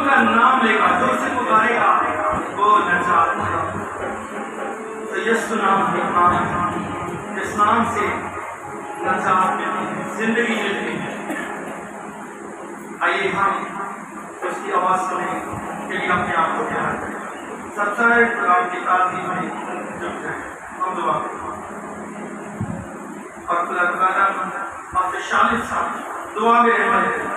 ان کا نام لے گا، جو اسے پکارے گا وہ نجات پائے گا۔ تو یسوع نام ایک نام ہے، جس نام سے نجات ملتی ہے، زندگی ملتی ہے۔ آئیے ہم اس کی آواز سنیں کے لیے اپنے آپ کو تیار کریں، سب سارے کلام کی تعظیم میں جھک جائیں۔ ہم دعا کریں اور خدا تعالیٰ آپ سے 40 سال دعا میں رہنا ہے۔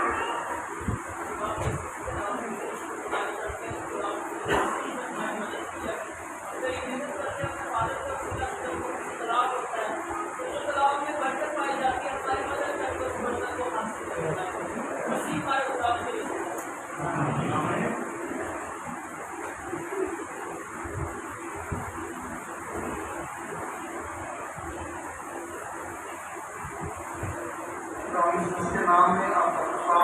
اس کے نام میں آپ کا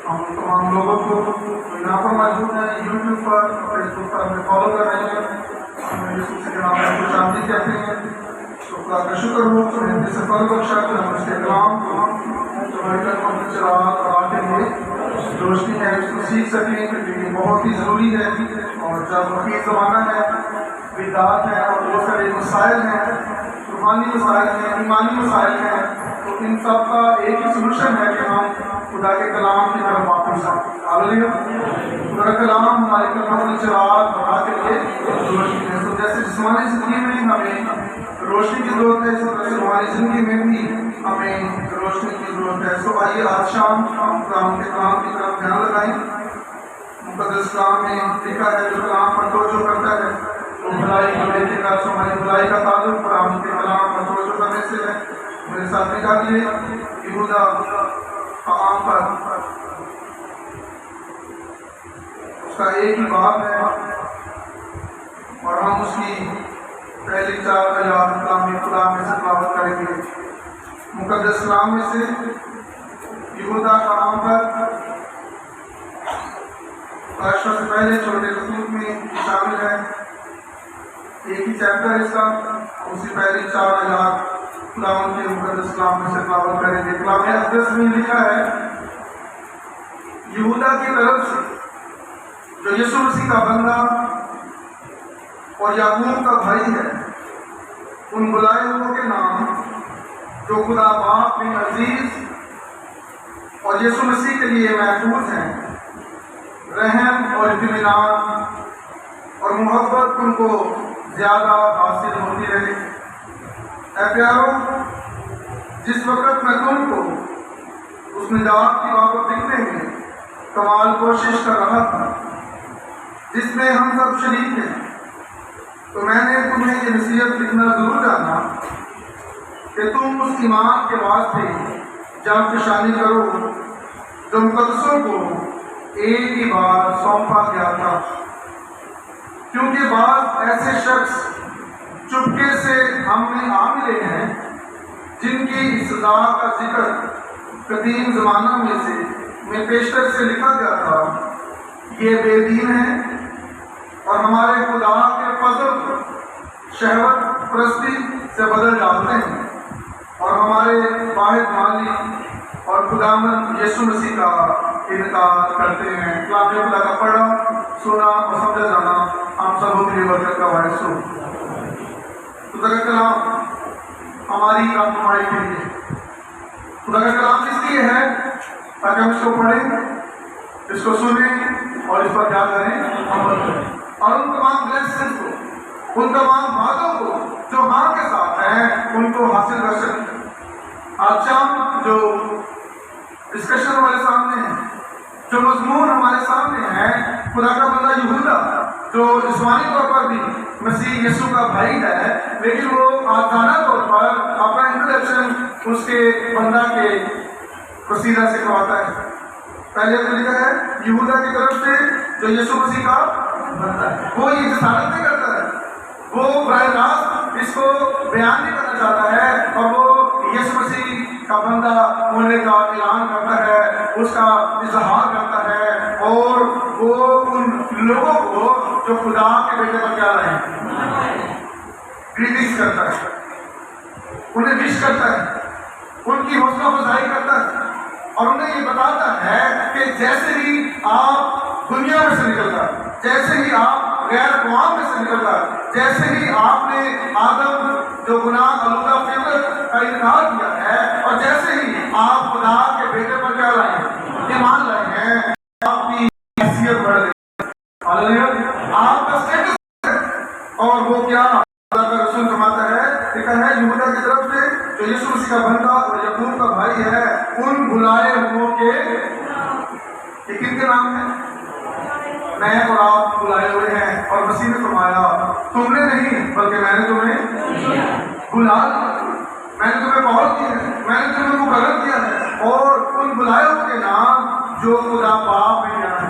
ہم تمام لوگوں کو یہاں پر موجود ہیں، یوٹیوب پر، فیس بک پر ہمیں فالو کر رہے ہیں، ہمیں یسوع کے نام میں خوش آمدید کہتے ہیں۔ تو خدا کا شکر ہو کہ ہم سے فل بخشا کہ ہم اس کے کلام کو جو ہماری قلبوں میں چراغ اور آنکھیں میں روشنی ہے اس کو سیکھ سکیں، کیونکہ یہ بہت ہی ضروری ہے۔ اور جب وقت زمانہ ہے، بدعات ہے اور بہت سارے مسائل ہیں، روحانی مسائل ہیں، ایمانی مسائل ہیں، تو ان سب کا ایک ہی سلوشن ہے کہ ہم خدا کے کلام کی طرف واپس آئیں۔ ہاللیلویہ۔ خدا کا کلام ہمارے قلبوں میں چراغ بڑھا کے لیے روشنی ہے۔ تو جیسے جسمانی زندگی میں ہمیں روشنی کی ضرورت ہے، اس طرح سے ہماری زندگی میں بھی ہمیں روشنی کی ضرورت ہے۔ تو آئیے آج شام کلام کے کلام کی طرف دھیان لگائیں۔ مقدس کلام میں لکھا ہے جو کلام پر توجہ کرتا ہے وہ بھلائی کو دیکھے گا۔ تو ہماری بھلائی کا تعلق قرآن کے کلام پر توجہ کرنے سے ہے۔ میرے ساتھ نکالیے یہودا کلام پر، اس کا ایک ہی باب ہے اور ہم اس کی پہلی 4 آیات کلام خدا میں سے تلاوت کریں گے۔ مقدس کلام میں سے یہودا کلام پر بادشاہ سے پہلے چھوٹے خطوط میں شامل ہے، ایک ہی چیپٹر اس کا، اسی پہلی 4 آیات خداوند کے مقدس کلام میں سے تلاوت کریں گے۔ کلام اقدس میں لکھا ہے یہودا کی طرف سے جو یسوع مسیح کا بندہ اور یعقوب کا بھائی ہے، ان بلائے ہوں کے نام جو خدا باپ میں عزیز اور یسوع مسیح کے لیے محفوظ ہیں، رحم اور اطمینان اور محبت ان کو زیادہ حاصل ہوتی رہے۔ اے پیارو، جس وقت میں تم کو اس نجات کی بابت لکھنے میں کمال کوشش کر رہا تھا جس میں ہم سب شریک ہیں، تو میں نے تمہیں یہ نصیحت لکھنا ضرور جانا کہ تم اس ایمان کے واسطے جان فشانی کرو جو مقدسوں کو ایک ہی بار سونپا گیا تھا، کیونکہ بعض ایسے شخص چپکے سے ہم میں آ ملے ہیں جن کی سزا کا ذکر قدیم زمانہ میں پیشتر سے لکھا گیا تھا۔ یہ بے دین ہیں اور ہمارے خدا کے فضل کو شہوت پرستی سے بدل ڈالتے ہیں اور ہمارے واحد مالک اور خداوند یسوع مسیح کا انکار کرتے ہیں۔ کلام خدا کا پڑھا، سنا اور سمجھا جانا ہم سب کے لیے برکت کا باعث ہو۔ خدا کا کلام ہماری رہنمائی کے لیے، خدا کا کلام اس لیے ہے تاکہ ہم اس کو پڑھیں، اس کو سنیں اور اس پر کیا کریں، عمل کریں، اور ان تمام بلیسنگ کو، ان تمام باتوں کو جو ہاں کے ساتھ ہیں ان کو حاصل کر سکیں۔ آج شام جو ڈسکشن ہمارے سامنے ہے، جو مضمون ہمارے سامنے ہے، خدا کا بندہ یہودا جو جسمانی طور پر بھی مسیح یسوع کا بھائی ہے، لیکن وہ آزادانہ طور پر اپنا انٹروڈکشن اس کے بندہ کے وسیلہ سے کرواتا ہے۔ پہلے تو لکھا ہے یہودا کی طرف سے جو یسوع مسیح کا بندہ ہے، وہ یہ جسارت نہیں کرتا ہے، وہ براہ راست اس کو بیان نہیں کرنا چاہتا ہے، اور وہ یسوع مسیح کا بندہ ہونے کا اعلان کرتا ہے، اس کا اظہار کرتا ہے، اور وہ ان لوگوں کو جو خدا کے بیٹے پر کیا رہے ہیں، گریٹنگس کرتا ہے، انہیں وش کرتا ہے، ان کی حوصلہ افزائی کرتا ہے، اور انہیں یہ بتاتا ہے کہ جیسے ہی آپ دنیا میں سے نکل کر، جیسے ہی آپ غیر اقوام میں سے نکل کر، جیسے ہی آپ نے آدم جو گناہ آلودہ فطرت کا انکار کیا ہے، اور جیسے ہی آپ خدا کے بیٹے پر کیا لائے ہیں، ایمان لائے ہیں، آپ کی حیثیت بڑھ گئی، آپ کا اسٹیٹس ہے۔ اور وہ کیا خدا کا رسول فرماتا ہے، لکھا ہے یہودا کی طرف سے جو یسوع مسیح کا بندہ اور یعقوب کا بھائی ہے، ان بلائے ہوئوں کے، یہ کن کے نام ہیں؟ میں اور آپ بلائے ہوئے ہیں، اور مسیح نے فرمایا تم نے نہیں بلکہ میں نے تمہیں بلا لیا، میں نے تمہیں کال کیا ہے، میں نے تمہیں مقرر کیا ہے، اور ان بلائے ہوئے کے نام جو خدا باپ میں کیا ہے۔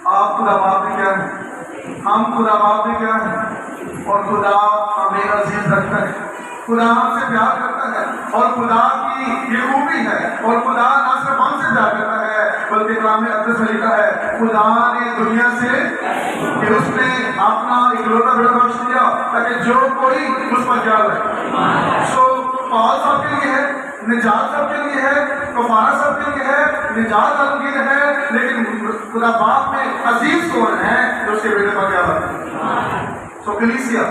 آپ خدا باپ میں کیا ہے؟ ہم خدا باپ میں کیا ہے؟ اور خدا ہمیں عزیز رکھتا ہے، خدا ہم سے پیار کرتا ہے، اور خدا کی یہ خوبی ہے، اور خدا نہ صرف ہم سے پیار کرتا ہے بلکہ کلام اقدس میں لکھا ہے خدا نے دنیا سے کہ اس نے اپنا اکلوتا بیٹا بخش دیا تاکہ جو کوئی اس پر کیا رہے۔ سو پال سب کے لیے ہے، نجات سب کے لیے ہے، کفارہ سب کے لیے ہے، نجات عالمگیر ہے، لیکن خدا باپ میں عزیز کون ہے جو اس کے بیٹے پر کیا رہے۔ سو کلیسیا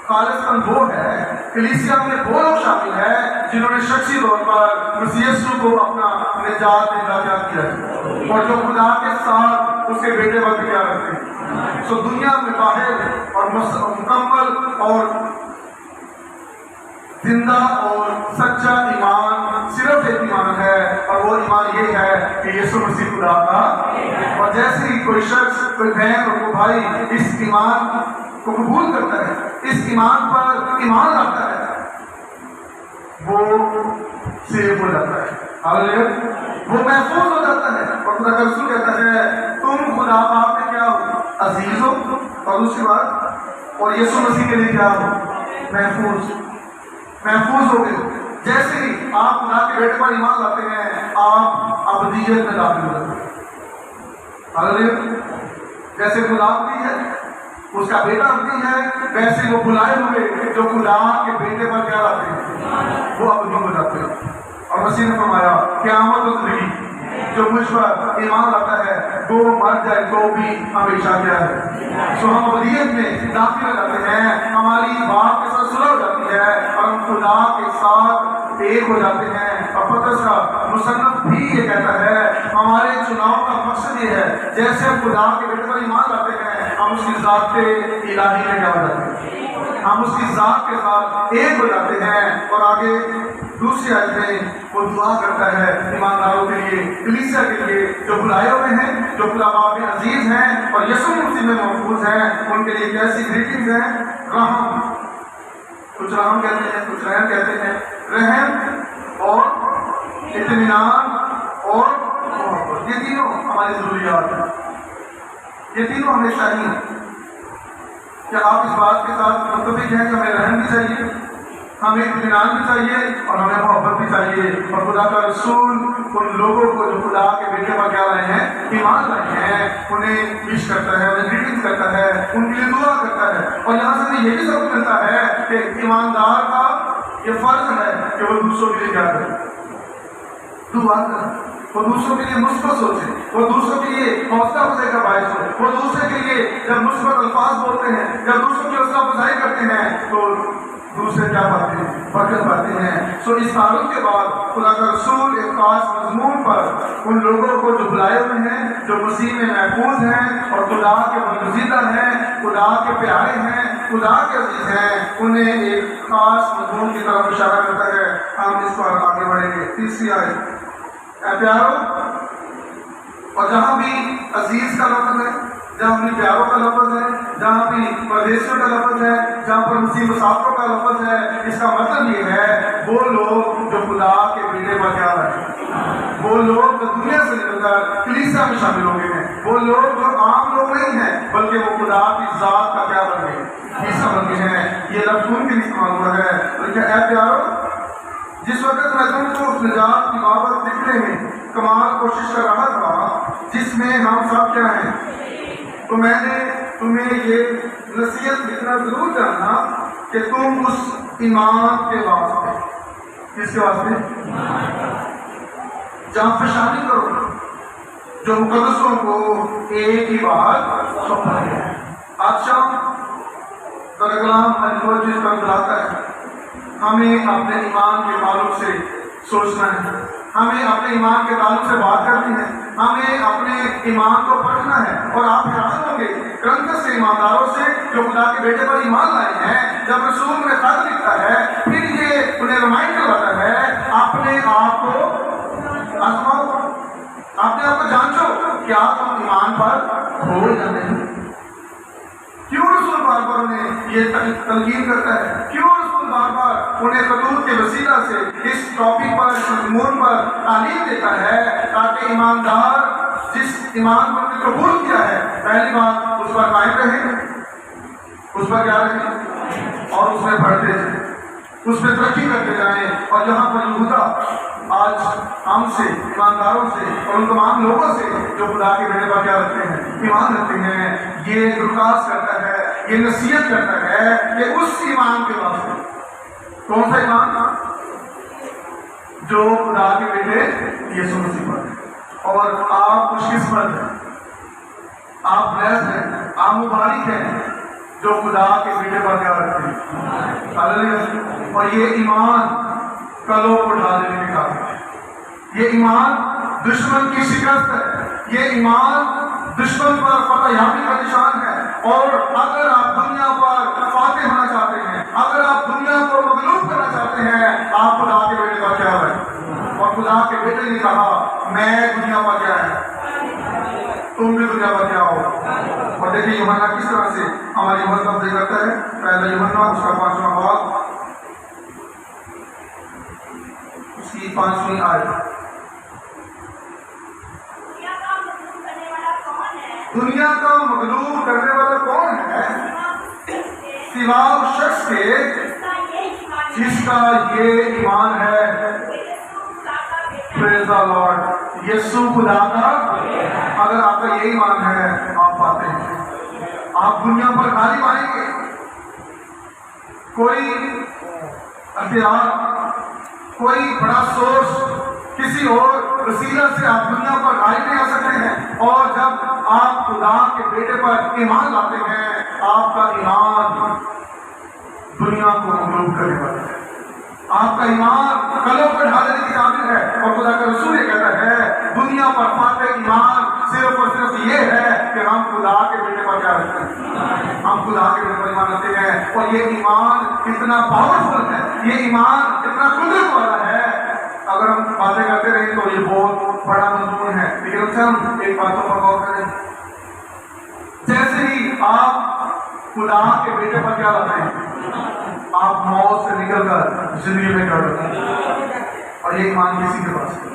خالصاً وہ ہے، کلیسیا میں وہ لوگ شامل ہیں جنہوں نے شخصی طور پر مسیح یسوع کو اپنا نجات دہندہ کیا ہے، اور جو خدا کے ساتھ اس کے بیٹے پر کیا رکھتے ہیں۔ سو دنیا میں باہر اور مکمل اور زندہ اور سچا ایمان صرف ایک ایمان ہے، اور وہ ایمان یہ ہے کہ یسوع مسیح خدا کا، اور جیسے ہی کوئی شخص، کوئی بہن اور کوئی بھائی اس ایمان کو قبول کرتا ہے، اس ایمان پر ایمان لاتا ہے، وہ سیو ہو جاتا ہے، وہ محفوظ ہو جاتا ہے، اور خدا کا رسول کہتا ہے تم خدا باپ میں کیا ہو؟ عزیز ہو، اور دوسری بات، اور یسوع مسیح کے لیے کیا ہو؟ محفوظ ہو گئے۔ جیسے ہی آپ خدا کے بیٹے پر ایمان لاتے ہیں آپ ابدیت میں داخل ہو جاتے ہیں۔ جیسے خدا ابدی ہے، اس کا بیٹا ابدی ہے، ویسے وہ بلائے ہوئے جو خدا کے بیٹے پر کیا لاتے ہیں وہ ابدی ہو جاتے ہیں۔ اور مسیح نے فرمایا قیامت و زندگی جو مجھ پر ایمان لاتا ہے وہ مر جائے تو بھی ہمیشہ کیا ہے، سو ہم ابدیت میں داخل ہو جاتے ہیں، ہماری باپ کے ساتھ صلح ہو جاتی ہے، اور ہم خدا کے ساتھ ایک ہو جاتے ہیں۔ اور پطرس کا مصنف بھی یہ کہتا ہے ہمارے چناؤ کا مقصد یہ ہے جیسے ہم خدا کے بیٹے پر ایمان لاتے ہیں ہم اس کی ذات الہی میں کیا ہو جاتے ہیں، ہم اس کی ذات کے ساتھ ایک ہو جاتے ہیں۔ اور آگے دوسری آیت میں وہ دعا کرتا ہے ایمانداروں کے لیے، کلیسیا کے لیے جو بلائے ہوئے ہیں، جو خدا باپ میں عزیز ہیں اور یسوع مسیح میں محفوظ ہیں، ان کے لیے کیسی گریٹنگز ہیں؟ رحم، کچھ رحم کہتے ہیں، کچھ رحم کہتے ہیں، رحم اور اطمینان اور محبت، یہ تینوں ہماری ضروریات ہیں، یہ تینوں ہمیں چاہیے۔ کیا آپ اس بات کے ساتھ متفق ہیں کہ ہمیں رحم بھی چاہیے، ہمیں اطمینان بھی چاہیے اور ہمیں محبت بھی چاہیے؟ اور خدا کا رسول ان لوگوں کو جو خدا کے بیٹے پر کیا رہے ہیں، ایمان رکھے ہیں، انہیں وش کرتا ہے، انہیں گریٹنگ کرتا ہے، ان کے لیے دعا کرتا ہے۔ اور یہاں سے ہمیں یہ بھی سبق ملتا ہے کہ ایماندار کا یہ فرض ہے کہ وہ دوسروں کے لیے کیا کرے، دعا کرے، وہ دوسروں کے لیے مثبت سوچے، وہ دوسروں کے لیے حوصلہ افزائی کا باعث ہو، وہ دوسرے کے لیے جب مثبت الفاظ بولتے ہیں، جب دوسروں کی حوصلہ افزائی کرتے ہیں تو دوسرے کیا پاتے ہیں، برکت پاتے ہیں۔ سو اس تعلق کے بعد خدا کا رسول ایک خاص مضمون پر ان لوگوں کو جو بلائے ہوئے ہیں، جو مسیح میں محفوظ ہیں اور خدا کے برگزیدہ ہیں، خدا کے پیارے ہیں، خدا کے عزیز ہیں، انہیں ایک خاص مضمون کی طرف اشارہ کرتا ہے۔ ہم اس پر آگے بڑھیں گے۔ تیسری آیت، اے پیارو، اور جہاں بھی عزیز کا لفظ ہے، جہاں بھی پیاروں کا لفظ ہے، جہاں بھی پردیسیوں کا لفظ ہے، جہاں پر مسیح مسافروں کا لفظ ہے، اس کا مطلب یہ ہے وہ لوگ جو خدا کے بیٹے پر کیا ہیں، وہ لوگ جو دنیا سے نکل کر کلیسیا میں شامل ہو گئے ہیں، وہ لوگ جو عام لوگ نہیں ہیں بلکہ وہ خدا کی ذات کا کیا بن گئے، حصہ بن گئے ہیں۔ یہ لفظ ان کے لیے استعمال ہوا ہے۔ اے پیارو، جس وقت میں تم کو اس نجات کی بابت لکھنے میں کمال کوشش کر رہا تھا جس میں ہم سب کیا ہیں، تو میں نے تمہیں یہ نصیحت لکھنا ضرور جاننا کہ تم اس ایمان کے واسطے، کس کے واسطے؟ جہاں فشانی کرو جو مقدسوں کو ایک ہی بات سونپا گیا ہے۔ آج شام کلام ہمیں دو چیز پر بلاتا ہے، ہمیں اپنے ایمان کے تعلق سے سوچنا ہے، ہمیں اپنے ایمان کے تعلق سے بات کرنی ہے، ہمیں اپنے ایمان کو پرکھنا ہے۔ اور آپ حیران ہوں گے کرنتھس کے ایمانداروں سے جو خدا کے بیٹے پر ایمان لائے ہیں، جب رسول میں خط لکھتا ہے پھر یہ انہیں ریمائنڈ کرواتا ہے اپنے آپ کو آزماؤ، اپنے آپ کو جانچو کیا تم ایمان پر ہو یا نہیں۔ کیوں رسول بار بار انہیں یہ تلقین کرتا ہے؟ کیوں رسول بار بار انہیں خطوط کے وسیلہ سے اس ٹاپک پر، اس مضمون پر تعلیم دیتا ہے تاکہ ایماندار جس ایمان کو انہوں نے قبول کیا ہے پہلی بات اس پر قائم رہیں، اس پر کیا رہیں اور اس میں بڑھتے جائیں، اس میں ترقی کرتے جائیں۔ اور جہاں پر یہودا آج ہم سے، ایمانداروں سے اور ان تمام لوگوں سے جو خدا کے بیٹے پر کیا رکھتے ہیں، ایمان رکھتے ہیں، یہ درخواست کرتا ہے، یہ نصیحت کرتا ہے کہ اس ایمان کے واسطے کون سا ایمان جو خدا کے بیٹے یسوع مسیح پر ہے۔ اور آپ خوش قسمت ہیں، آپ بلیسڈ ہیں، آپ مبارک ہیں جو خدا کے بیٹے پر کیا رکھتے ہیں۔ ہاللیلویہ۔ اور یہ ایمان کلوں کو ڈھا دینے کے قابل ہے، یہ ایمان دشمن کی شکست ہے، یہ ایمان دشمن پر فتح یابی کا نشان ہے۔ اور اگر آپ دنیا پر فاتح ہونا چاہتے ہیں، اگر آپ دنیا کو مغلوب کرنا چاہتے ہیں، آپ خدا کے بیٹے پر کیا ہے۔ اور خدا کے بیٹے نے کہا میں دنیا پر کیا ہے، تم بھی دنیا پر کیا ہو۔ اور دیکھیں یوحنا کس طرح سے ہماری حوصلہ افزائی کرتا ہے۔ پہلا یوحنا اس کا 5واں باب، اس کی 5ویں آیت۔ دنیا کا مغلوب کرنے والا کون ہے؟ سوا اس شخص کے جس کا یہ ایمان ہے۔ پریز دی لارڈ۔ یسوع خدا کا، اگر آپ کا یہ ایمان ہے آپ پاتے ہیں، آپ دنیا پر غالب آئیں گے۔ کوئی ہتھیار، کوئی بڑا سورس، کسی اور وسیلہ سے آپ دنیا پر غالب نہیں آ سکتے ہیں۔ اور جب آپ خدا کے بیٹے پر ایمان لاتے ہیں، آپ کا ایمان دنیا کو مغلوب کرنے والا ہے، آپ کا ایمان کلوں پر ڈھالنے کی قابل ہے۔ اور خدا کا رسول یہ کہتا ہے دنیا پر فاتح ایمان صرف اور صرف یہ ہے کہ ہم خدا کے بیٹے پر کیا رکھتے ہیں، ہم خدا کے بیٹے پر ایمان رکھتے ہیں۔ اور یہ ایمان اتنا پاورفل ہے، یہ ایمان اتنا قدرت والا ہے، اگر ہم باتیں کرتے رہیں تو یہ بہت بڑا مضمون ہے، لیکن ہم ایک باتوں پر غور کریں۔ جیسے ہی آپ خدا کے بیٹے پر کیا لاتے ہیں، آپ موت سے نکل کر زندگی میں کر رہے ہیں۔ اور یہ ایمان کسی کے پاس ہے۔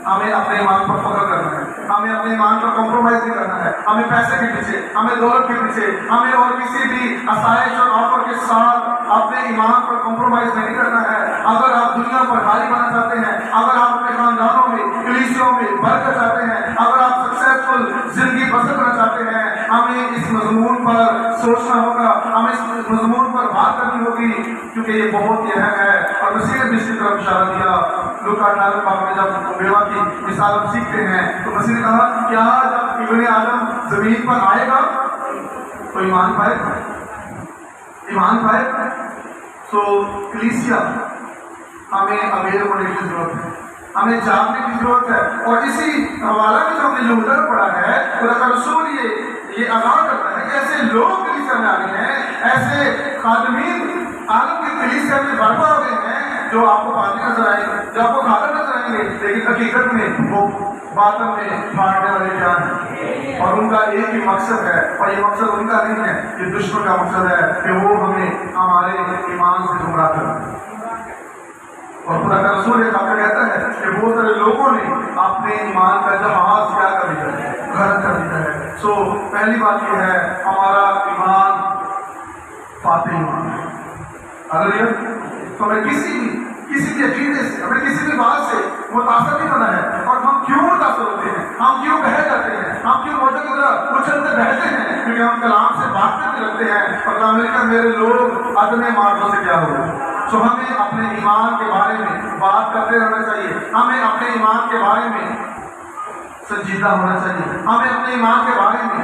ہمیں اپنے ایمان پر فخر کرنا ہے، ہمیں اپنے ایمان پر کمپرومائز نہیں کرنا ہے، ہمیں پیسے کے پیچھے، ہمیں دولت کے پیچھے، ہمیں اور کسی بھی آسائش اور آفر کے ساتھ اپنے ایمان پر کمپرومائز نہیں کرنا ہے۔ اگر آپ دنیا پر غالب آنا چاہتے ہیں، اگر آپ اپنے خاندانوں میں، کلیسیوں میں برکت چاہتے ہیں، اگر آپ سکسیسفل زندگی بسر کرنا چاہتے ہیں، ہمیں اس مضمون پر سوچنا ہوگا، ہمیں اس مضمون پر بات کرنی ہوگی، کیونکہ یہ بہت ہی اہم ہے۔ اور مسیح نے اس کی طرف اشارہ دیا، لوکا 18 باب میں جب بیوہ کی مثال ہم سیکھتے ہیں تو مسیح نے کہا کیا جب ابن آدم زمین پر آئے گا تو ایمان پائے گا، ایمان پائے گا۔ سو کلیسیا ہمیں اویئر ہونے کی ضرورت ہے، ہمیں جاننے کی ضرورت ہے۔ اور اسی حوالہ میں جو ہم نے یہودا پڑھا ہے، خدا کا رسول یہ آگاہ کرتا ہے کہ ایسے لوگ کلیسیا میں آ گئے ہیں، ایسے خادمین عالم کی کلیسیا میں برپا ہو گئے ہیں جو آپ کو پاتے نظر آئیں گے، جو آپ کو کھاتے نظر آئیں گے، لیکن حقیقت میں وہ باطن میں مارنے والے کیا ہیں، اور ان کا ایک ہی مقصد ہے، اور یہ مقصد ان کا نہیں ہے، یہ دشمن کا مقصد ہے کہ وہ ہمیں ہمارے ایمان سے گمراہ کریں۔ اور خدا کا رسول ایک واقعہ کہتا ہے کہ بہت سارے لوگوں نے اپنے ایمان کا جہاز کیا کر دیا ہے، غلط کر دیا ہے۔ سو پہلی بات یہ ہے ہمارا ایمان فاتح ایمان ہے۔ اگر تو ہمیں کسی بھی عقیدے سے، ہمیں کسی بھی بات سے متاثر نہیں ہونا ہے۔ اور ہم کیوں متاثر ہوتے ہیں، ہم کیوں بہہ جاتے ہیں، ہم کیوں موجود کی طرح اچھلتے بہتے ہیں، کیونکہ ہم کلام سے بات کرتے رکھتے ہیں۔ اور کلام لکھا میرے لوگ ادنے مارگوں سے کیا ہوئے، تو ہمیں اپنے ایمان کے بارے میں بات کرتے رہنا چاہیے، ہمیں اپنے ایمان کے بارے میں سنجیدہ ہونا چاہیے، ہمیں اپنے ایمان کے بارے میں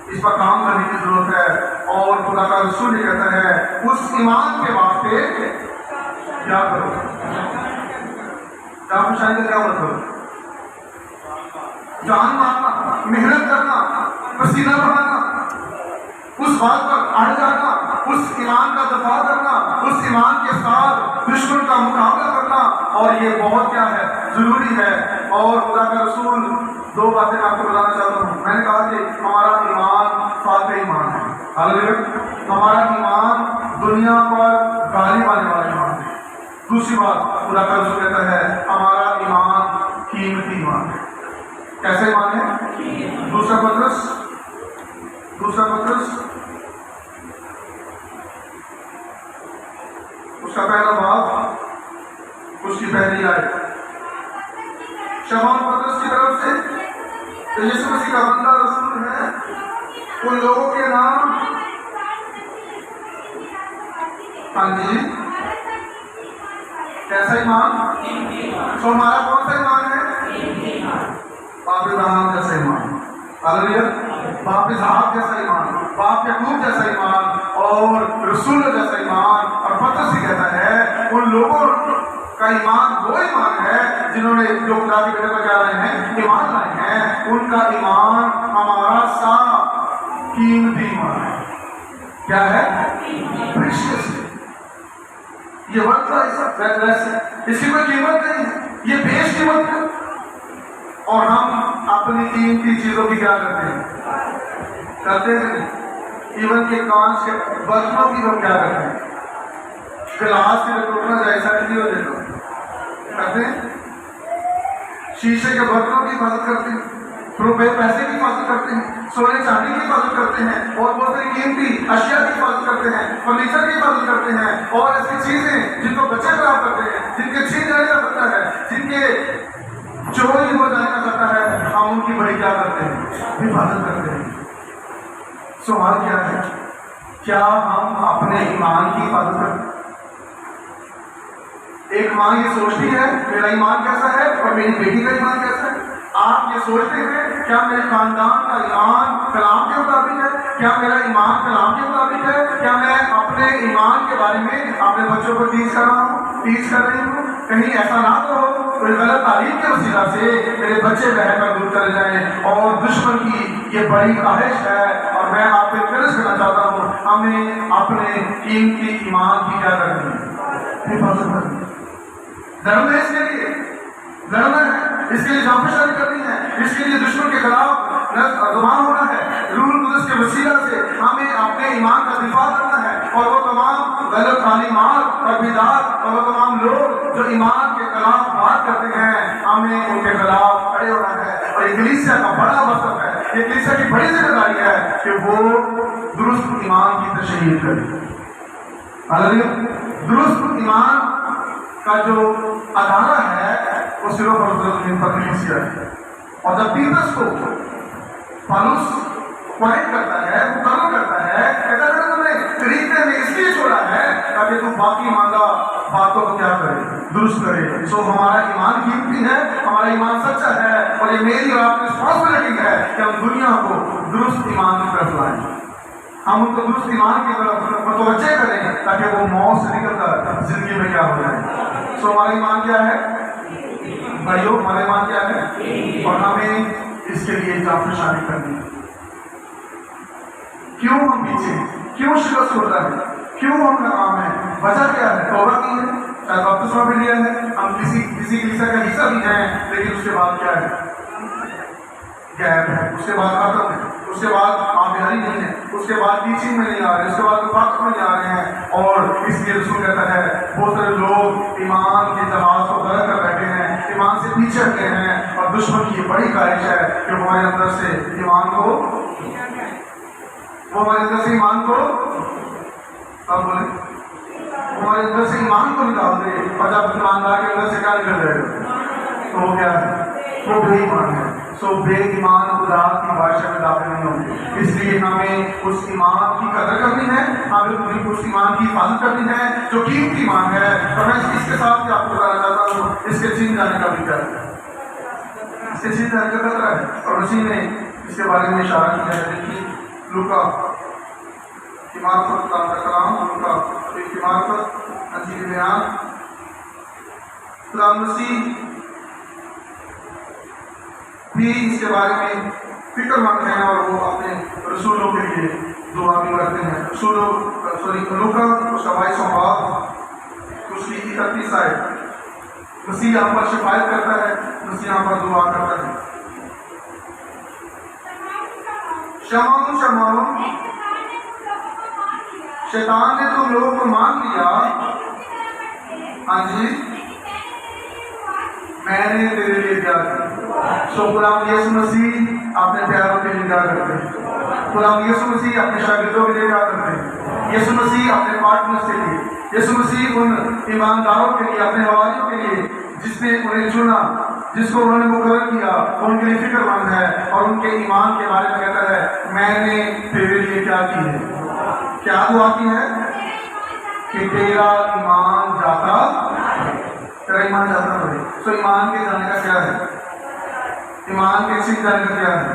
اس پر کام کرنے کی ضرورت ہے۔ اور خدا کا رسول یہ کہتا ہے اس ایمان کے واسطے کیا کرو، جان بچانے کا کیا مطلب؟ جان مارنا، محنت کرنا، پسینہ بہانا، اس بات پر اڑ جانا، اس ایمان کا دفاع کرنا، اس ایمان کے ساتھ دشمن کا مقابلہ کرنا، اور یہ بہت کیا ہے، ضروری ہے۔ اور خدا کا رسول دو باتیں میں آپ کو بتانا چاہتا ہوں۔ میں نے کہا کہ ہمارا ایمان فاتح ایمان ہے، ہاللیلویا، ہمارا ایمان دنیا پر غالب آنے والا ایمان ہے۔ دوسری بات خدا کا رسول کہتا ہے ہمارا ایمان قیمتی ایمان ہے۔ کیسا ایمان ہے؟ دوسرا پترس اس کا پہلا باب، اس کی پہلی آیت، شمعون پترس کی طرف سے جو یسوع مسیح کا بندہ رسول ہے، ان لوگوں کے نام، ہاں جی، کیسا ایمان؟ تو ہمارا کون سا ایمان ہے؟ باپ ابراہیم جیسا ایمان، ہاللیلویا، باپ اسحاق جیسا ایمان، باپ یعقوب جیسا ایمان، اور رسول جیسا ایمان۔ اور پترس ہی کہتا ہے ان لوگوں کا ایمان وہ ایمان ہے جنہوں نے جو خدا کے بیٹے پر کیا لائے ہیں، ایمان لائے ہیں، ان کا ایمان ہمارا سا قیمتی ایمان ہے۔ کیا ہے؟ پریشیس ہے، یہ وقت کا ایسا، اس کی کوئی قیمت نہیں ہے، یہ بیش قیمت ہے۔ اور ہم اپنی قیمتی چیزوں کی کیا کرتے ہیں؟ ایون کے کانچ کے برتنوں کی لوگ کیا کرتے ہیں؟ گلاس کے ٹوٹنا جیسا نہیں ہو دیتا کرتے ہیں، شیشے کے برتنوں کی حفاظت کرتے ہیں، روپے پیسے کی حفاظت کرتے ہیں، سونے چاندی کی حفاظت کرتے ہیں، اور بہت ساری قیمتی اشیاء کی حفاظت کرتے ہیں، فرنیچر کی حفاظت کرتے ہیں، اور ایسی چیزیں جن کو بچے خراب کرتے ہیں، جن کے چھین جانے کا خطرہ ہے، جن کے چوری ہو جانے کا خطرہ ہے، ہم ان کی بڑی کیا کرتے ہیں؟ حفاظت کرتے ہیں۔ سوال کیا ہے؟ کیا ہم اپنے ایمان کی حفاظت کرتے ہیں؟ ایک ماں یہ سوچتی ہے میرا ایمان کیسا ہے اور میری بیٹی کا ایمان کیسا ہے۔ آپ یہ سوچتے ہیں کیا میرے خاندان کا ایمان کلام کے مطابق ہے؟ کیا میرا ایمان کلام کے مطابق ہے؟ کیا میں اپنے ایمان کے بارے میں اپنے بچوں کو ٹیچ کر رہا ہوں، ٹیچ کر رہی ہوں؟ کہیں ایسا نہ تو ہو کوئی غلط تعلیم کے وسیلہ سے میرے بچے بہہ کر دور چلے جائیں، اور دشمن کی یہ بڑی خواہش ہے۔ اور میں آپ کو انکریج کرنا چاہتا ہوں ہمیں اپنے قیمتی ایمان کی کیا کرنی ہے؟ حفاظت کرنی ہے۔ لڑنا ہے، اس کے لیے لڑنا ہے، اس کے لیے جانبداری کرنی ہے، اس کے لیے دشمن کے خلاف زبان ہونا ہے۔ روح القدس کے وسیلہ سے ہمیں اپنے ایمان کا دفاع کرنا ہے، اور وہ تمام غلط تعلیمات اور بدعات اور وہ تمام لوگ جو ایمان کے خلاف بات کرتے ہیں، ہمیں ان کے خلاف کھڑے ہونا ہے۔ اور یہ کلیسیا کا بڑا مقصد ہے، یہ کلیسیا کی بڑی ذمہ داری ہے کہ وہ درست ایمان کی تشہیر کرے۔ ہاللیلویا، درست ایمان کا جو ادارہ ہے وہ صرف اور صرف پترس ہے۔ اور جب تیتس کو پالوس پوائنٹ کرتا ہے، مقرر کرتا ہے، کہتا ہے تم نے خریدنے میں اس لیے چھوڑا ہے تاکہ تم باقی ماندہ باتوں کو کیا کرے، درست کرے۔ سو ہمارا ایمان قیمتی ہے، ہمارا ایمان سچا ہے، اور یہ میری اور آپ کی رسپانسبلٹی ہے کہ ہم دنیا کو درست ایمان کی طرف لائیں، ہم ان کو درست ایمان کی طرف متوجہ کریں تاکہ وہ موت سے نکل کر زندگی میں کیا ہو جائے۔ سو ہمارا ایمان کیا ہے بھائیو؟ ہمارا ایمان کیا ہے؟ اور ہمیں اس کے لیے جانبداری کرنی ہے۔ کیوں ہم پیچھے، کیوں شکست ہوتا ہے، کیوں ہم ناکام ہیں؟ وجہ کیا ہے؟ توبہ کی ہے، شاید بپتسمہ بھی لیا ہے، ہم کسی کلیسیا کا حصہ بھی ہیں، لیکن اس کے بعد کیا ہے؟ غیب ہے، اس کے بعد ختم ہے، اس کے بعد آبیاری نہیں ہے، اس کے بعد ٹیچنگ میں نہیں آ رہے، اس کے بعد وفاقت میں نہیں آ رہے ہیں۔ اور اس لیے رسول کہتا ہے بہت سارے لوگ ایمان کے جہاز کو غلط کر بیٹھے ہیں، ایمان سے پیچھے ہٹے ہیں، اور دشمن کی یہ بڑی خواہش ہے کہ وہ ہمارے اندر سے ایمان کو اب بولے ہمارے اندر سے ایمان کو نکال دے، اور جب ایماندار کے اندر سے کیا نکل جائے گا تو وہ کیا ہے؟ وہ بے ایمان ہے. سو بے ایمان خدا کی بادشاہ میں داخل نہیں ہوں گے. اس لیے ہمیں اس ایمان کی قدر کرنی ہے, ہمیں اس ایمان کی حفاظت کرنی ہے جو قیمتی ایمان ہے. اور میں اس کے ساتھ آپ کو بتانا چاہتا ہوں, اس کے چھین جانے کا بھی ڈر ہے, اس کے چھین جانے کا خطرہ ہے. اور اسی نے اس کے بارے میں اشارہ کیا ہے. دیکھیے لوکا عمارت کا کلام, لوکا ایک عمارت انجیل بیان, خدا مسیح بھی اس کے بارے میں فکر مند ہیں اور وہ اپنے رسولوں کے لیے دعا بھی کرتے ہیں. لوکا اس کا 22واں باب اس کی 31 آیت, مسیح یہاں پر شفاعت کرتا ہے, مسیح یہاں پر دعا کرتا ہے. شمعون شیطان نے تم لوگوں کو مان لیا, ہاں جی میں نے تیرے لیے کیا کیا. سو غلام یسوع مسیح اپنے پیاروں کے لیے کیا کرتے ہیں, غلام یسوع مسیح اپنے شاگردوں کے لیے کیا کرتے ہیں, یسوع مسیح اپنے پارٹنرز کے لیے, یسوع مسیح ان ایمانداروں کے لیے, اپنے حواریوں کے لیے جس نے انہیں چنا, جس کو انہوں نے مقرر کیا, ان کے لیے فکر مند ہے اور ان کے ایمان کے بارے میں کہتا ہے میں نے تیرے لیے کیا کی ہے, کیا دعا کی ہے کہ تیرا ایمان جاتا, تیرا ایمان جاتا رہے. سو ایمان کے جانے کا کیا ہے, ایمان کے چھن جانے کا کیا ہے,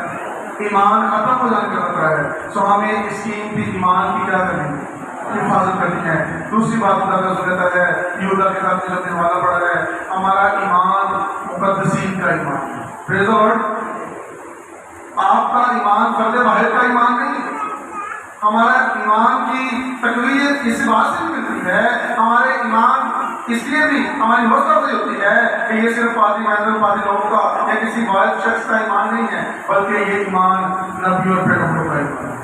ایمان ختم ہو جانے کا خطرہ ہے. سو ہمیں اس کی ایمان کی کیا کرنی ہے, حفاظت کرنی ہے. دوسری بات خدا کا رسول کہتا ہے, یہودا کے ساتھ جو حوالہ پڑا ہے, ہمارا ایمان مقدسین کا ایمان ہے. پریز دی لارڈ. آپ کا ایمان فرد واحد کا ایمان نہیں, ہمارا ایمان کی تقویت اس بات سے ملتی ہے, ہمارے ایمان اس لیے بھی ہماری حوصلہ افزائی ہوتی ہے کہ یہ صرف پادری محضر پادری لوگوں کا یا کسی واحد شخص کا ایمان نہیں ہے, بلکہ یہ ایمان نبی اور پیغمبروں کا ایمان ہے.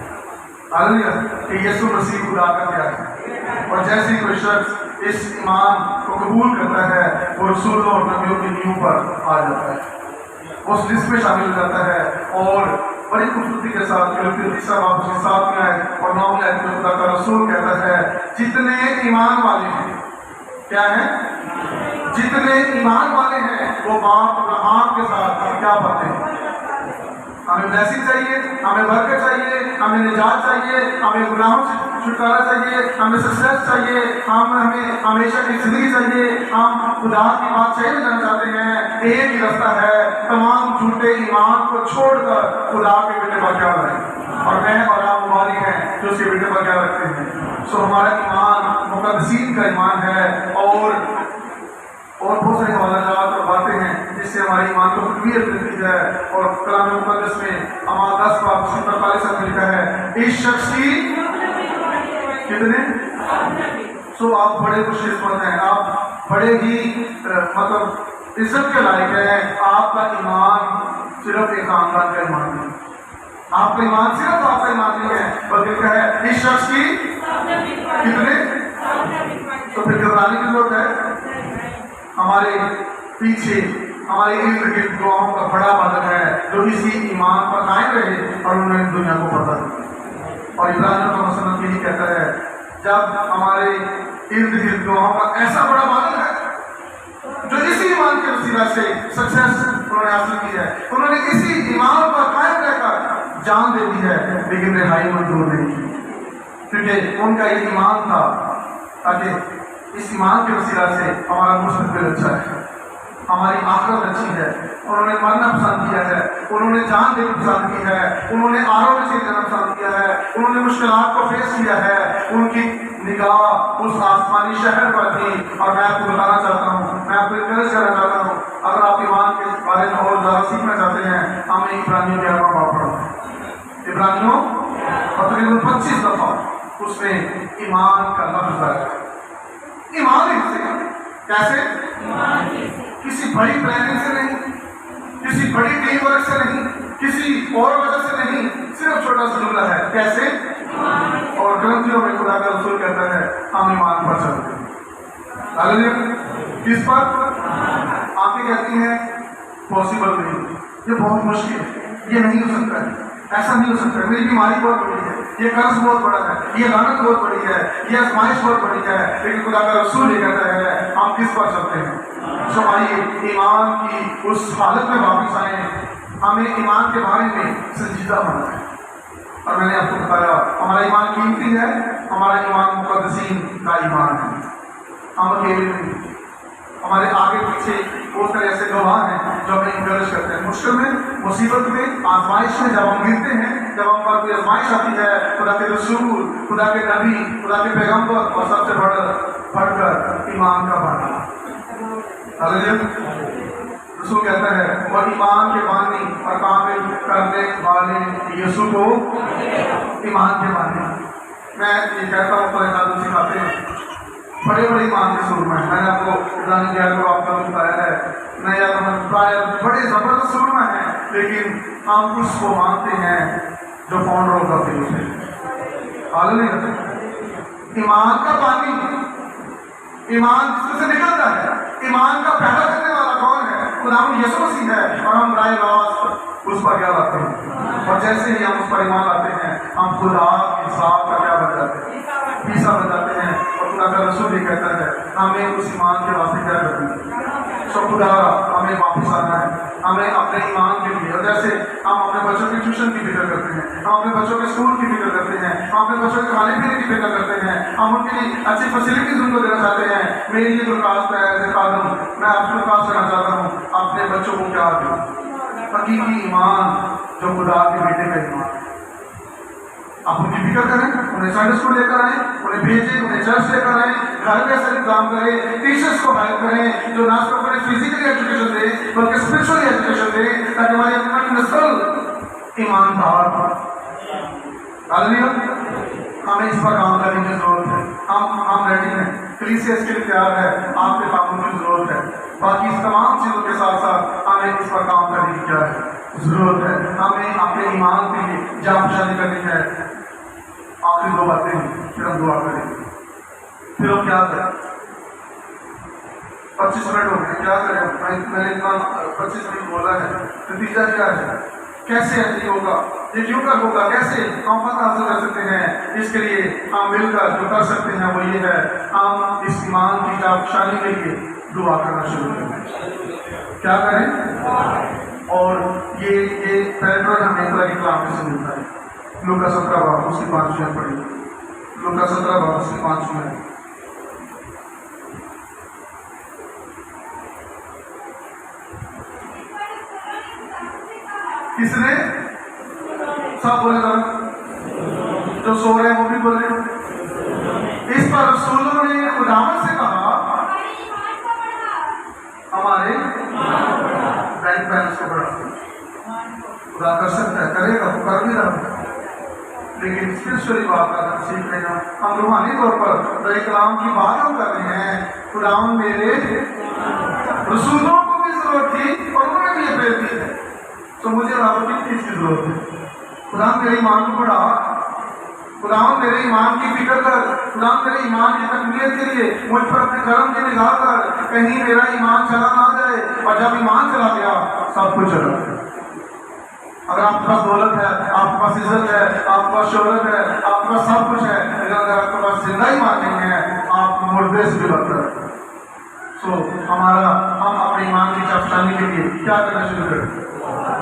ہاللیلویا, کہ یسوع مسیح خدا کا کیا ہے. اور جیسے کوئی شخص اس ایمان کو قبول کرتا ہے وہ رسولوں اور نبیوں کی نیو پر آ جاتا ہے, اس لسٹ میں شامل ہو جاتا ہے. اور بڑی خوبصورتی کے ساتھ تیسرا باب اس کی 7ویں آیت اور 9ویں آیت میں خدا کا رسول کہتا ہے جتنے ایمان والے ہیں, کیا ہے, جتنے ایمان والے ہیں وہ باپ ابراہیم کے ساتھ کیا پاتے ہیں. ہمیں بلیسنگ چاہیے, ہمیں برکت چاہیے, ہمیں نجات چاہیے, ہمیں گناہوں سے چھٹکارا چاہیے, ہمیں سکسیس چاہیے, ہمیں ہمیشہ کی زندگی چاہیے. ہم خدا کی بادشاہی میں جانا چاہتے ہیں. ایک ہی رستہ ہے, تمام جھوٹے ایمان کو چھوڑ کر خدا کے بیٹے پر کیا لائیں, اور میں اور آپ مبارک ہیں جو اس کے بیٹے پر کیا رکھتے ہیں. سو ہمارا ایمان مقدسین کا ایمان ہے. اور بہت سارے حوالہ جات اور باتیں ہیں جس سے ہمارے ایمان کو تقویت ملتی ہے. اور کلام مقدس میں اعمال 10 باب 47 میں لکھا ہے اس شخص کی کتنے, سو آپ بڑے خوش قسمت ہیں, آپ بڑے ہی مطلب عزت کے لائق ہیں. آپ کا ایمان صرف ایک خاندان کا ایمان نہیں, آپ کا ایمان صرف آپ کا ایمان نہیں ہے, بلکہ کیا ہے اس شخص کی کتنے. تو پھر گھبرانے کی ضرورت ہے. ہمارے پیچھے ہمارے ارد گرد گواہوں کا بڑا بدل ہے جو اسی ایمان پر قائم رہے اور انہوں نے دنیا کو پڑھا دیا. اور ابراہیم کا مسئلہ یہی کہتا ہے جب ہمارے ارد گرد گواہوں کا ایسا بڑا بدل ہے جو اسی ایمان کے وسیلہ سے سکسیس انہوں نے حاصل کی ہے, انہوں نے اسی ایمان پر قائم رہ کر جان دے دی ہے, لیکن رہائی منظور نہیں کی کیونکہ ان کا یہ ایمان تھا تاکہ اس ایمان کے وسیلہ سے ہمارا مستقبل اچھا ہے, ہماری آخرت اچھی ہے. انہوں نے مرنا پسند کیا ہے, انہوں نے جان دینا پسند کی ہے, انہوں نے آروں میں سے جانا پسند کیا ہے, انہوں نے مشکلات کو فیس کیا ہے. ان کی نگاہ اس آسمانی شہر پر تھی. اور میں آپ کو بتانا چاہتا ہوں, میں آپ کو انکریج کرنا چاہتا ہوں, اگر آپ ایمان کے بارے میں اور زیادہ سیکھنا چاہتے ہیں, ہمیں عبرانیوں کے باب پڑھا ہے. عبرانیوں تقریباً 25 دفعہ اس میں ایمان کا لفظ ہے. ایمان سے کیسے, کسی بڑی پلاننگ سے نہیں, کسی بڑی ٹیم ورک سے نہیں, کسی اور وجہ سے نہیں, صرف چھوٹا سا جملہ ہے کیسے. اور گرنتھیوں میں خدا کا رسول کہتا ہے ہم ایمان پر چلتے ہیں. کس پر, آنکھیں کہتی ہیں پاسبل نہیں, یہ بہت مشکل ہے, یہ نہیں ہو سکتا ہے. ایسا نہیں ہو سکتا. میری بیماری بہت بڑی ہے, یہ قرض بہت بڑا ہے, یہ لعنت بہت بڑی ہے, یہ آزمائش بہت بڑی ہے, لیکن خدا کا رسول یہ کہتا ہے ہم کس پر چلتے ہیں. سو آئیے ایمان کی اس حالت میں واپس آئیں. ہمیں ایمان کے بارے میں سنجیدہ ہونا ہے. اور میں نے آپ کو بتایا ہمارا ایمان قیمتی ہے, ہمارا ایمان مقدسین کا ایمان ہے. ہم اکیلے نہیں, ہمارے آگے پیچھے بہت سارے ایسے گواہ ہیں جو ہمیں انکریج کرتے ہیں. مشکل میں, مصیبت میں, آزمائش میں جب ہم گرتے ہیں, جب ہم پر کوئی آزمائش آتی ہے, خدا کے رسول, خدا کے نبی, خدا کے پیغمبر اور سب سے بڑھ کر ایمان کا بڑھنا. رسول کہتا ہے اور ایمان کے بانی اور کامل کرنے والے یسوع کو ایمان کے بانی. میں یہ کہتا ہوں قرآن تعلیم سکھاتے ہیں بڑے بڑے ایمان کے سرما ہیں. میں نے آپ کو ابراہیم گیار کو آپ کا بتایا ہے, میں بڑے زبردست سرما ہیں, لیکن ہم اس کو مانتے ہیں جو فون رو کرتے ہیں. حال نہیں کرتے. ایمان کا پانی, ایمان جس سے نکلتا ہے, ایمان کا پیدا کرنے والا کون ہے؟ خدا یسوع مسیح ہے. اور ہم براہ راست اس پر کیا لاتے ہیں, اور جیسے ہی ہم اس پر ایمان لاتے ہیں ہم خدا کے ساتھ کا کیا بن جاتے ہیں, حصہ بن جاتے ہیں. اور خدا کا رسول یہ کہتا ہے ہمیں اس ایمان کے واسطے کیا کرنا ہے. سو خدا ہمیں واپس آنا ہے, ہمیں اپنے ایمان کے لیے. اور جیسے ہم اپنے بچوں کی ٹیوشن کی فکر کرتے ہیں, ہم اپنے بچوں کے اسکول کی فکر کرتے ہیں, ہم اپنے بچوں کے کھانے پینے کی فکر کرتے ہیں, ہم ان کے لیے اچھی فیسلٹیز ان کو دینا چاہتے ہیں. میری یہ درخواست ہے ایز اے خادم, میں آپ سے درخواست کرنا چاہتا ہوں اپنے بچوں کو کیا دیں, حقیقی ایمان جو خدا کے بیٹے کا ایمان ہے. آپ ان کی فکر کریں, انہیں سنڈے اسکول لے کر آئیں, انہیں بھیجیں, انہیں چرچ لے کر آئیں, گھر میں ایسا انتظام کریں, ٹیچرس کو ہیلپ کریں جو نہ صرف انہیں فزیکلی ایجوکیشن دے بلکہ اسپرچولی ایجوکیشن دے, تاکہ ہماری اپنی نسل ایماندار ہو. ہمیں اس پر کام کرنے کی ضرورت ہے. ہم ریڈی ہیں, کلیسیا اس کے لیے تیار ہے, آپ کے تعاون کی ضرورت ہے. باقی اس تمام چیزوں کے ساتھ ساتھ ہمیں اس پر کام کرنے کی کیا ہے ضرورت ہے. ہمیں اپنے ایمان کے لیے جانبوجھ کرنی ہے. آخری دو باتیں ہیں, پھر ہم دعا کریں گے. پھر ہم کیا کریں, 25 منٹ ہو گئے, کیا کریں؟ میں نے اتنا 25 منٹ بولا ہے, نتیجہ کیا ہے, کیسے یہ ہوگا, یہ کیوں کر ہوگا, کیسے ہم فتح حاصل کر سکتے ہیں. اس کے لیے ہم مل کر جو کر سکتے ہیں وہ یہ ہے, ہم اس ایمان کی جاوشانی کے لیے دعا کرنا شروع کریں. کیا کریں؟ اور یہ پیٹرن ہمیں خدا کے کلام میں سے ملتا ہے. لوکا 17 باب اس کی 5 پڑھی, لوکا 17 باب اس کی 5. کس نے؟ سب بولے گا, جو سو رہے ہیں وہ بھی بولے. اس پر رسولوں نے خداوند سے کہا ہمارے بینک بیلنس کو بڑھا. خدا کر سکتا ہے, کرے گا, تو کر بھی رہا. لیکن اسپرچولی بات کرنا سیکھ رہے ہیں ہم. روحانی طور پر کلام کی بات ہم کر رہے ہیں. خداوند میرے رسولوں کو بھی ضرورت تھی اور انہوں نے بھی یہ پھیل دی ہے, تو مجھے رابط کی چیز کی ضرورت ہے. خدا میرے ایمان کو بڑھا, خدا میرے ایمان کی فکر کر, خدا میرے ایمان کی تقویت کے لیے مجھ پر اپنے کرم کی نگاہ کر, کہیں میرا ایمان چلا نہ جائے. اور جب ایمان چلا گیا سب کچھ چلا گیا. اگر آپ کے پاس دولت ہے, آپ کے پاس عزت ہے, آپ کے پاس شہرت ہے, آپ کے پاس سب کچھ ہے, لیکن اگر آپ کے پاس زندہ ایمان نہیں ہے آپ مردے سے بھی بدتر ہے. سو ہم اپنے ایمان کی چاپشانی کے لیے کیا کرنا شروع کریں.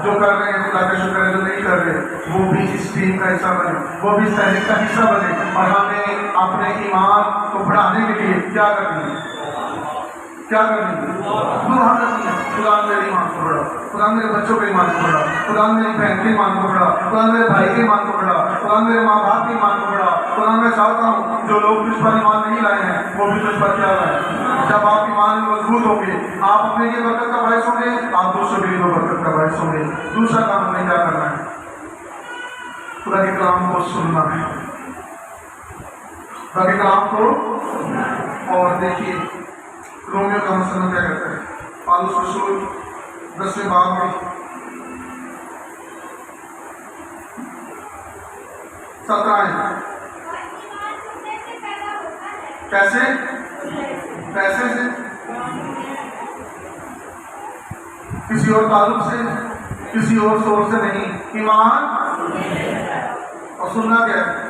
جو کر رہے ہیں خدا کا شکر ہے, جو نہیں کر رہے وہ بھی اس ٹیم کا حصہ بنے, وہ بھی اس تحریک کا حصہ بنے. اور ہمیں اپنے ایمان کو بڑھانے کے لیے کیا کرنی ہے, کیا کرنی ہے, دعا کرنی ہے. خدا میرے ایمان کو بڑھا, خدا میرے بچوں کے ایمان کو بڑھا, خدا میری بہن کے ایمان کو بڑھا, خدا میرے بھائی کے ایمان کو بڑھا, خدا میرے ماں باپ کے ایمان کو بڑھا. خدا میں چاہتا ہوں جو لوگ تجھ پر ایمان نہیں لائے ہیں وہ بھی تجھ پر کیا لائیں. جب آپ ایمان میں مضبوط ہوں گے آپ اپنے لیے برکت کا باعث ہوں گے, آپ دوسروں کے لیے برکت کا باعث ہوں گے. دوسرا کام ہمیں کیا کرنا ہے, خدا کے کلام کو سننا ہے, خدا کے کلام کو. اور دیکھیے رومیو کا مسئلہ کیا کہتا ہے, پالوس رسول 10ویں باب میں 17 کیسے سے, کسی اور تعلق سے, کسی اور سورس سے نہیں. ایمان اور سننا کیا ہے؟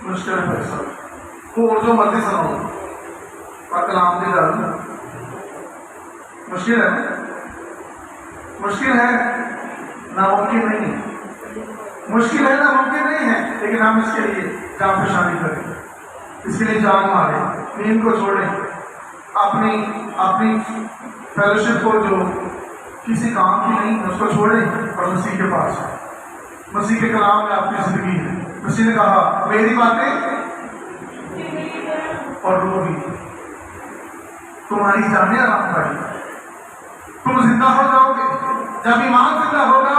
مشکل ہے بھائی صاحب، وہ اردو مرضی سناؤ اور کلام کی ڈال مشکل ہے، مشکل ہے، ناممکن نہیں ہے، مشکل ہے ناممکن نہیں ہے، لیکن ہم اس کے لیے جان پہچانی کریں، اس کے لیے جان ماریں، نیند کو چھوڑیں، اپنی فیلوشپ کو جو کسی کام کی نہیں اس کو چھوڑیں اور مسیح کے پاس آئیں۔ مسیح کے کلام میں آپ کی زندگی ہے۔ مسیح نے کہا میری باتیں اور روح بھی تمہاری جانیں آرام پائیں، تم زندہ ہو جاؤ گے۔ جب ایمان زندہ ہوگا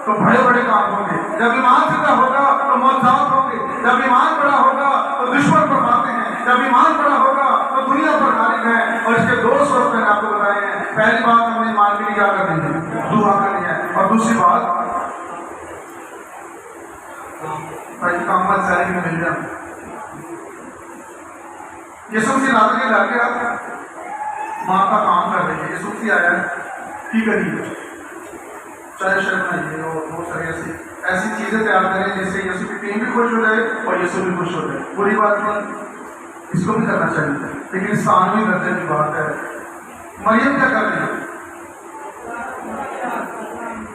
تو بڑے بڑے کام ہوں گے، جب ایمان زندہ ہوگا تو معجزات ہوں گے، جب ایمان بڑا ہوگا تو دشمن پر مارتے ہیں، جب ایمان بڑا ہوگا تو دنیا پر غالب ہے۔ اور اس کے دو سورس میں نے آپ کو بتائے ہیں۔ پہلی بات ہم نے ایمان کے لیے کیا کرنی ہے؟ دعا کرنی ہے، اور دوسری بات بھائی کامت ساری میں مل جائے۔ یسوع مسیح رات کے گھر کے ماں کا کام کر رہی ہے، یسوع مسیح آیا کی کریے، چائے شرط نہیں اور بہت ساری ایسی چیزیں تیار کریں جس سے یسوع کی ٹیم بھی خوش ہو جائے اور یسوع بھی خوش ہو جائے۔ بری بات نہیں، اس کو بھی کرنا چاہیے، لیکن اس ثانوی درجے کی بات ہے۔ مریم کیا کر رہی ہے؟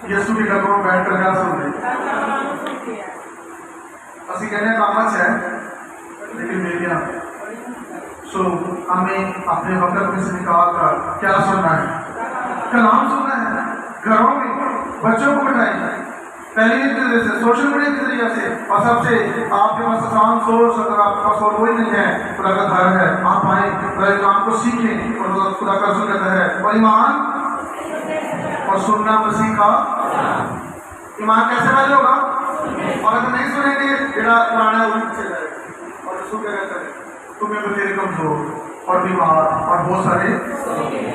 یسوع کے گھر میں بیٹھ کر کیا سن رہی؟ اسی کہنے کامت ہے، لیکن میریاں سو ہمیں اپنے وقت میں سے نکال کر کیا سننا ہے؟ کلام سننا ہے، گھروں میں بچوں کو بٹھائیں، ٹیلی کے ذریعے سے، سوشل میڈیا کے ذریعے سے، اور سب سے آپ کے پاس آسان سورس اگر آپ کے پاس اور کوئی نہیں ہے، خدا کا گھر ہے، آپ آئیں، خدا کے کام کو سیکھیں، اور خدا کا رسول کہتا ہے اور ایمان اور سننا مسیح کا ایمان کیسے پیدا ہوگا؟ اور اگر نہیں سنیں گے میرا پرانا وہی چل جائے گا۔ اور رسول کیا کہتا ہے؟ تمہیں بتیرے کمزور اور بیمار اور بہت سارے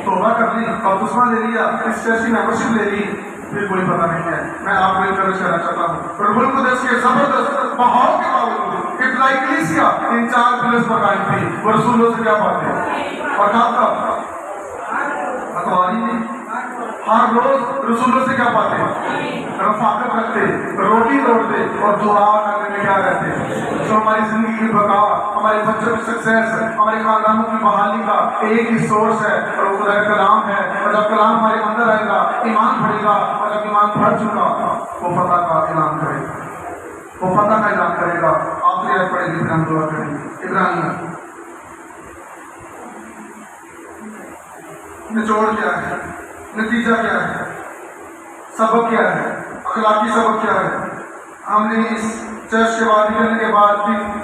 توبہ کر لی اور بپتسمہ لے لیا، اس چرچ کی ممبرشپ لے لی، پھر کوئی پتہ نہیں ہے۔ میں آپ کو انکریج کرنا چاہتا ہوں، روح القدس کے زبردست ماحول کے باوجود ابتدائی کلیسیا ان 4 پلرز پر قائم تھی۔ وہ رسولوں سے کیا پاتے ہیں؟ اور کب اتواری میں ہر روز رسولوں سے کیا پاتے ہیں؟ رفاقت رکھتے، روٹی توڑتے اور دعا کرنے میں کیا رہتے؟ جو ہماری زندگی کی بقا، ہمارے بچوں کی سکسیس، ہمارے خاندانوں کی بحالی کا ایک ہی سورس ہے اور وہ خدا کا کلام ہے۔ اور جب کلام ہمارے اندر آئے گا، ایمان بڑھے گا، اور جب ایمان بڑھ چکا وہ فتح کا اعلان کرے گا، وہ فتح کا اعلان کرے گا۔ آخری آیت پڑھیں گے، پھر ہم دعا کریں گے۔ ابراہیم نچوڑ کیا ہے؟ نتیجہ کیا ہے؟ سبق کیا ہے؟ اخلاقی سبق کیا ہے؟ ہم نے اس چرچ کے بعد نکلنے کے بعد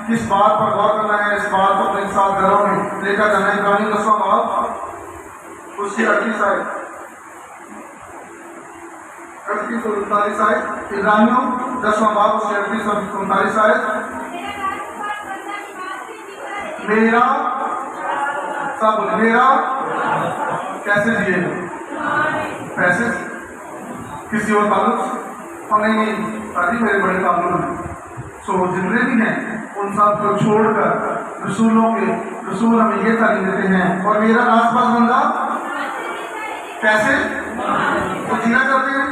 کس بات پر غور کرنا ہے؟ اس بات کو اپنے ساتھ گھروں میں لے کر جانا ہے۔ ابراہیم 10واں باب اس کی 38 آیت، 38 اور 39 آیت۔ ابراہیم 10واں باب اس کی 38 اور 39 آیت۔ میرا سب بولے میرا کیسے جیے گا؟ پیسے کسی اور تعلق سے؟ اور نہیں ساری میرے بڑے تعلق ہیں، سو جتنے بھی ہیں ان سب کو چھوڑ کر رسول ہمیں یہ تعلیم دیتے ہیں۔ اور میرا آس پاس بندہ کیسے وہ جینا چاہتے ہیں،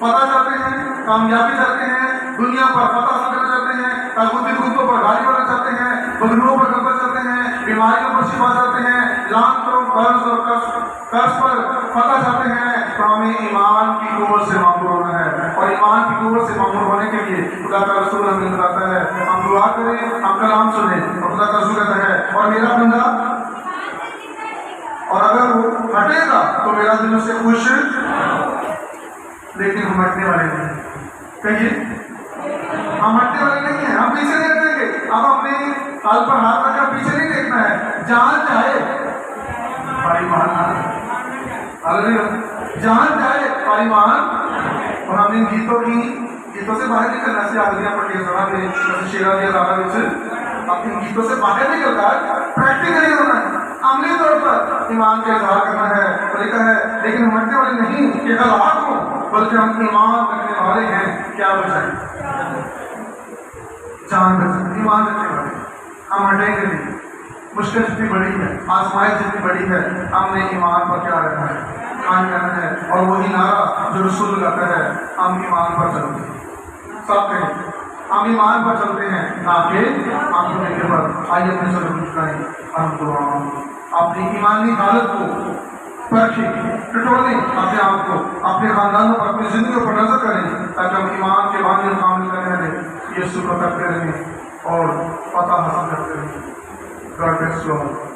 فتح چاہتے ہیں، کامیابی چاہتے ہیں، دنیا پر فتح حاصل کرنا چاہتے ہیں، تاغوتی قوتوں پر غالب ہونا چاہتے ہیں، بدلوں پر غلبہ چاہتے ہیں، بیماریوں پر شفا چاہتے ہیں، لعنتوں، قرض اور قرض پر فتح چاہتے ہیں، تو ہمیں ایمان کی قوت سے معمور ہونا ہے۔ اور ایمان کی قوت سے معمور ہونے کے لیے خدا کا رسول ہمیں بتاتا ہے ہم دعا کریں، ہم کلام سنیں، اور خدا کا رسول کہتا ہے اور میرا بندہ، اور اگر وہ ہٹے گا تو میرا دل اس سے خوش، لیکن ہم ہٹنے والے نہیں ہیں۔ کہیے ہم ہٹنے والے نہیں ہیں، ہم پیچھے نہیں ہٹیں گے۔ اب اپنے کل پر ہاتھ رکھ کر پیچھے نہیں دیکھنا ہے، جان چاہے ہماری مان، جان چاہے ہماری مان۔ اور ہم ان گیتوں سے باہر نکلنا سے آدمیاں پڑھیں سنا دے شیرا دیا دادا وچ اپنے گیتوں سے باہر نکل کر پریکٹیکلی ہونا ہے، عملی طور پر ایمان کا اظہار کرنا ہے۔ اور لکھا ہے لیکن ہم ہٹنے والے نہیں کہ ہلاک ہوں، بلکہ ہم ایمان رکھنے والے ہیں۔ کیا بچائیں؟ جان بچائیں، ایمان رکھنے والے، ہم ہٹیں گے نہیں۔ مشکل جتنی بڑی ہے، آزمائش جتنی بڑی ہے، ہم نے ایمان پر کیا رکھنا ہے؟ قائم کرنا ہے، اور وہی نعرہ جو رسول اللہ کا ہے، ہم ایمان پر چلتے ہیں۔ سب کہیں ہم ایمان پر چلتے ہیں، نہ کہ آنکھوں کے پر۔ آئیے اپنے سر اٹھائیں، ہم دعا اپنی ایمانی حالت کو پرکھیں، ٹٹولیں، اپنے آپ کو، اپنے خاندانوں پر، اپنی زندگیوں پر نظر کریں، تاکہ ہم ایمان کے بانی اور کامل کرنے رہیں، یسوع کو کرتے رہیں اور فتح حاصل کرتے رہیں۔ God bless you all.